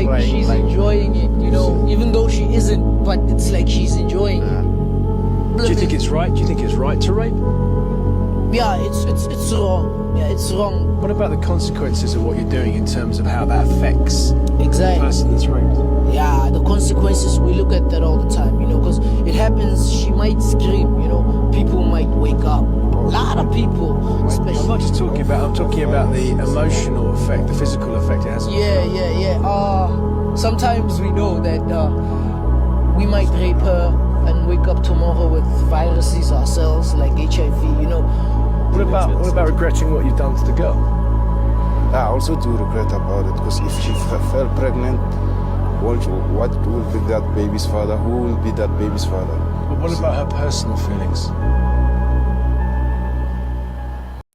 like she's enjoying it, you know, even though she isn't, but it's like she's enjoying it. Do you think it's right? Do you think it's right to rape? Yeah, it's wrong. Yeah, it's wrong. What about the consequences of what you're doing in terms of how that affects the person that's raped? Yeah, the consequences, we look at that all the time, you know, because it happens, she might scream, you know, people might wake up. A lot of people, especially. I'm not just talking about, I'm talking about the emotional effect, the physical effect it has. Yeah. Sometimes we know that we might rape her and wake up tomorrow with viruses ourselves, like HIV, you know. What about regretting what you've done to the girl? I also do regret about it, because if she fell pregnant, what will be that baby's father? Who will be that baby's father? But what about her personal feelings?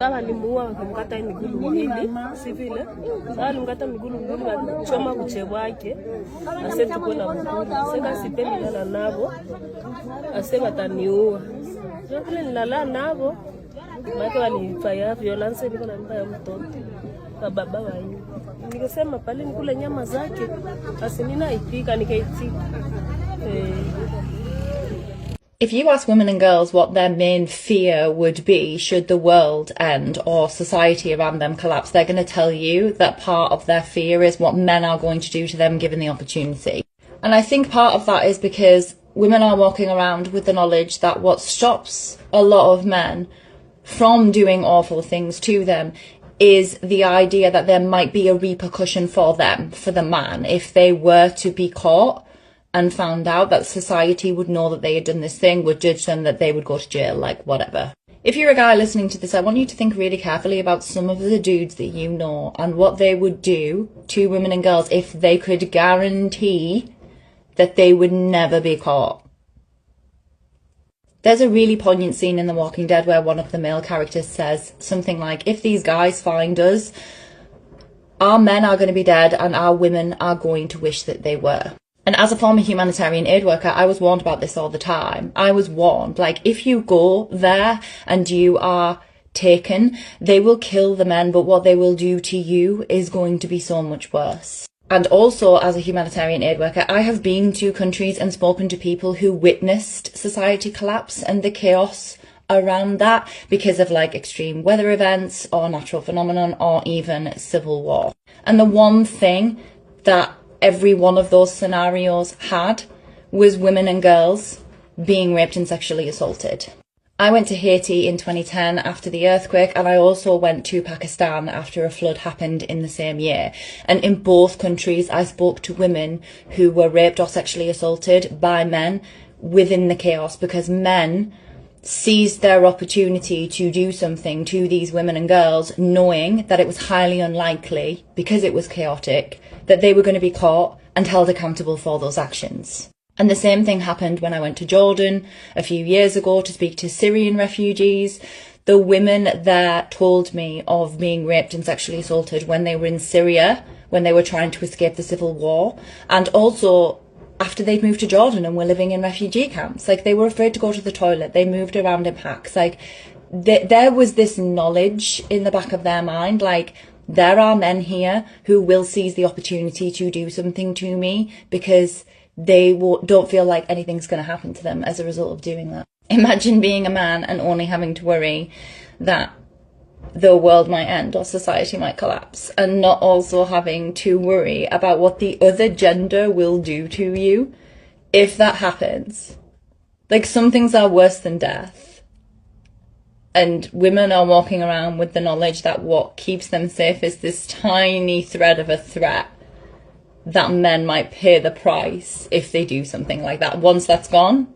Walimuua wakamkata miguu miwili, si vile? Sasa alimkata miguu miwili wakachoma kuche wake. Asema tuko na mguu. Sasa sipendi nilala nabo. Asema taniua. Sasa kule nilala nabo. Mike walifanya violence niko na nyumba ya mtoto. Na baba wao. Nikasema pale nikule nyama zake. Asinina ipika nikaitika. If you ask women and girls what their main fear would be should the world end or society around them collapse, they're going to tell you that part of their fear is what men are going to do to them given the opportunity. And I think part of that is because women are walking around with the knowledge that what stops a lot of men from doing awful things to them is the idea that there might be a repercussion for them, for the man, if they were to be caught and found out, that society would know that they had done this thing, would judge them, that they would go to jail, like whatever. If you're a guy listening to this, I want you to think really carefully about some of the dudes that you know and what they would do to women and girls if they could guarantee that they would never be caught. There's a really poignant scene in The Walking Dead where one of the male characters says something like, if these guys find us, our men are going to be dead and our women are going to wish that they were. And as a former humanitarian aid worker, I was warned about this all the time. I was warned, like, if you go there and you are taken, they will kill the men, but what they will do to you is going to be so much worse. And also, as a humanitarian aid worker, I have been to countries and spoken to people who witnessed society collapse and the chaos around that because of like extreme weather events or natural phenomenon or even civil war. And the one thing that every one of those scenarios had was women and girls being raped and sexually assaulted. I went to Haiti in 2010 after the earthquake, and I also went to Pakistan after a flood happened in the same year. And in both countries, I spoke to women who were raped or sexually assaulted by men within the chaos, because men seized their opportunity to do something to these women and girls, knowing that it was highly unlikely, because it was chaotic, that they were going to be caught and held accountable for those actions. And the same thing happened when I went to Jordan a few years ago to speak to Syrian refugees. The women there told me of being raped and sexually assaulted when they were in Syria, when they were trying to escape the civil war, and also after they'd moved to Jordan and were living in refugee camps. Like, they were afraid to go to the toilet. They moved around in packs. Like, there was this knowledge in the back of their mind, like, there are men here who will seize the opportunity to do something to me because they don't feel like anything's going to happen to them as a result of doing that. Imagine being a man and only having to worry that the world might end or society might collapse, and not also having to worry about what the other gender will do to you if that happens. Like, some things are worse than death. And women are walking around with the knowledge that what keeps them safe is this tiny thread of a threat that men might pay the price if they do something like that. Once that's gone,